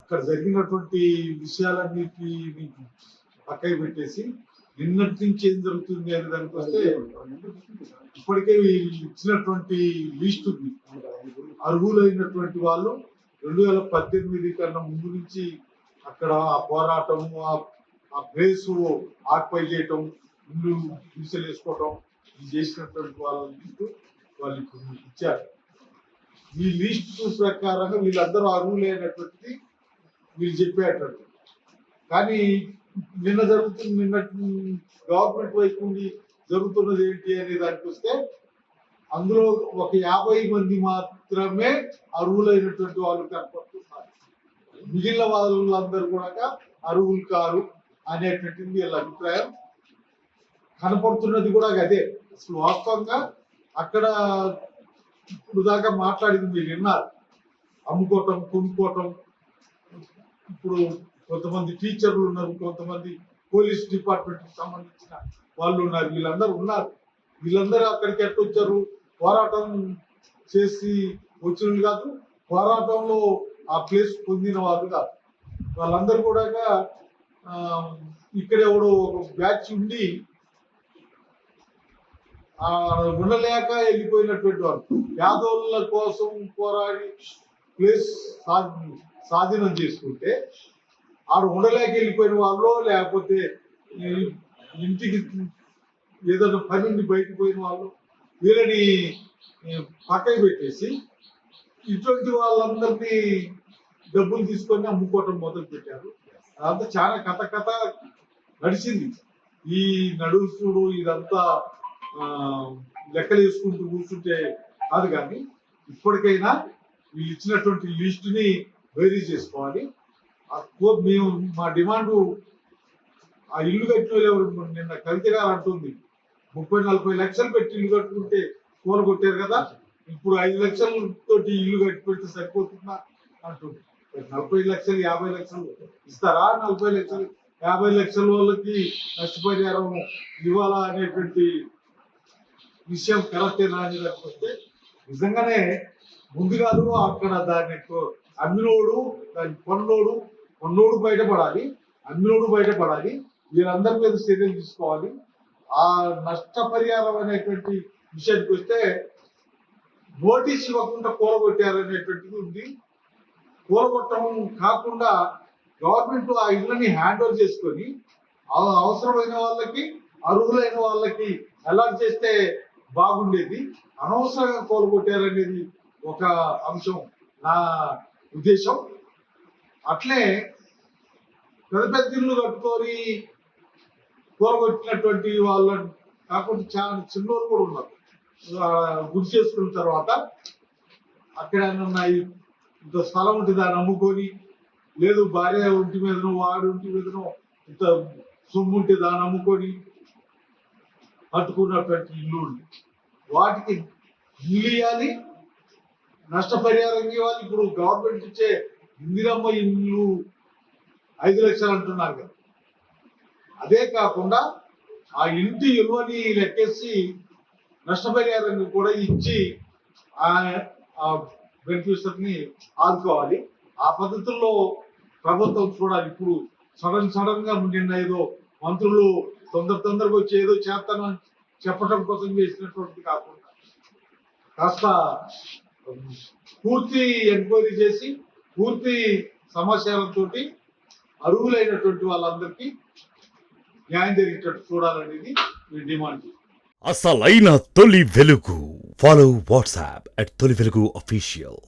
అక్కడ జరిగినటువంటి విషయాలన్నిటి పక్కకి పెట్టేసి నిన్నటి నుంచి ఏం జరుగుతుంది అనే దానికి వస్తే ఇప్పటికే ఇచ్చినటువంటి లిస్ట్ ఉంది. అర్హులైనటువంటి వాళ్ళు 2018 కన్నా ముందు నుంచి అక్కడ ఆ పోరాటం, ఆ ప్లేస్ ఆక్యుపై చేయటం, ఇల్లు దిశలు వేసుకోవటం ఇది చేసినటువంటి వాళ్ళ లిస్టు వాళ్ళు ఇప్పుడు ఇచ్చారు. ఈ లిస్టు ప్రకారంగా వీళ్ళందరూ అర్హులైనటువంటిది వీళ్ళు చెప్పేటట్టు. కానీ నిన్న గవర్నమెంట్ వైపు నుండి జరుగుతున్నది ఏంటి అనే దానికి వస్తే అందులో ఒక 50 మంది మాత్రమే అర్హులైనటువంటి వాళ్ళు కనపడుతున్నారు. మిగిలిన వాళ్ళందరూ కూడా అర్హులు కారు అనేటువంటిది వీళ్ళ అభిప్రాయం. కనపడుతున్నది కూడా అదే. అసలు వాస్తవంగా అక్కడ ఇప్పుడు దాకా మాట్లాడింది మీరు విన్నారు. అమ్ముకోవటం, కొనుక్కోవటం. ఇప్పుడు కొంతమంది టీచర్లు ఉన్నారు, కొంతమంది పోలీస్ డిపార్ట్మెంట్ కి సంబంధించిన వాళ్ళు ఉన్నారు, వీళ్ళందరూ ఉన్నారు. వీళ్ళందరూ అక్కడికి ఎట్లా వచ్చారు? పోరాటం చేసి వచ్చిన కాదు, పోరాటంలో ఆ ప్లేస్ పొందిన వాళ్ళు కాదు. వాళ్ళందరూ కూడా ఇక్కడ ఎవడో ఒక బ్యాచ్ ఉండి ఉండలేక వెళ్ళిపోయినటువంటి వాళ్ళు, యాదవుల కోసం పోరాడి ప్లేస్ స్వాధీనం చేసుకుంటే ఆడు ఉండలేక వెళ్ళిపోయిన వాళ్ళు, లేకపోతే ఇంటికి ఏదైనా పని నుండి బయటకు పోయిన వాళ్ళు, వీళ్ళని పక్కకి పెట్టేసి ఇటువంటి వాళ్ళందరినీ డబ్బులు తీసుకొని అమ్ముకోవటం మొదలు పెట్టారు. అదంతా చాలా కథ నడిచింది. ఈ నడుస్తుడు ఇదంతా లెక్కలు వేసుకుంటూ కూర్చుంటే కాదు. కానీ ఇప్పటికైనా వీళ్ళు ఇచ్చినటువంటి లిస్టుని వేరీ చేసుకోవాలి. మేము మా డిమాండ్, ఆ ఇల్లు కట్టిన వాళ్ళు నిన్న కవిత గారు అంటుంది 30-40 లక్షలు పెట్టి ఇల్లు కట్టుకుంటే కూల కొట్టారు కదా, ఇప్పుడు 5 లక్షలతో ఇల్లు కట్టి పెడితే సరిపోతుందా అంటుంది. 40 లక్షలు 50 లక్షలు ఇస్తారా? 40 లక్షలు 50 లక్షల వాళ్ళకి నష్టపరిహారం ఇవ్వాలా అనేటువంటి విషయం కరెక్టేనా అని లేకపోతే నిజంగానే ముందు కాదు అక్కడ దాన్ని అమ్మినోడు, దాన్ని కొన్నోడు బయటపడాలి, అమ్మినోడు బయటపడాలి. వీరందరి మీద చర్యలు తీసుకోవాలి. ఆ నష్టపరిహారం అనేటువంటి విషయానికి వస్తే నోటీస్ ఇవ్వకుండా కూలగొట్టారనేటువంటిది ఉంది. కూలగొట్టడం కాకుండా గవర్నమెంట్ ఆ ఇళ్ళని హ్యాండ్ ఓవర్ చేసుకొని అవసరమైన వాళ్ళకి, అర్హులైన వాళ్ళకి అలాట్ చేస్తే బాగుండేది. అనవసరంగా కూలగొట్టారనేది ఒక అంశం నా ఉద్దేశం. అట్లే పెద్ద ఇల్లు కట్టుకొని కూలగొట్టినటువంటి వాళ్ళని కాకుండా చాలా చిన్నోళ్ళు కూడా ఉన్నారు. గుర్తు చేసుకున్న తర్వాత అక్కడ ఇంత స్థలం ఉంటే దాన్ని అమ్ముకొని, లేదు భార్య ఒంటి మీదనో వాడి ఒంటి మీదనో ఇంత సొమ్ము ఉంటే దాన్ని అమ్ముకొని కట్టుకున్నటువంటి ఇల్లు వాటికి ఇల్లు ఇవ్వాలి, నష్టపరిహారం ఇవ్వాలి. ఇప్పుడు గవర్నమెంట్ ఇచ్చే ఇందిరమ్మ ఇల్లు 5 లక్షలు అంటున్నారు కదా, అదే కాకుండా ఆ ఇంటి విలువని లెక్కేసి నష్టపరిహారం కూడా ఇచ్చి ఆ బెనిఫిషరీని ని ఆదుకోవాలి. ఆ పద్ధతుల్లో ప్రభుత్వం చూడాలి. ఇప్పుడు సడన్ గా నిన్న ఏదో మంత్రులు తొందరగా వచ్చి ఏదో చేస్తానని చెప్పడం కోసం చేసినటువంటి కాకుండా కాస్త పూర్తి ఎంక్వైరీ చేసి పూర్తి సమాచారంతో అర్హులైనటువంటి వాళ్ళందరికీ న్యాయం జరిగేటట్టు చూడాలనేది మీ డిమాండ్. అసలైన తొలి వెలుగు. ఫాలో వాట్సాప్ @తొలి వెలుగు official.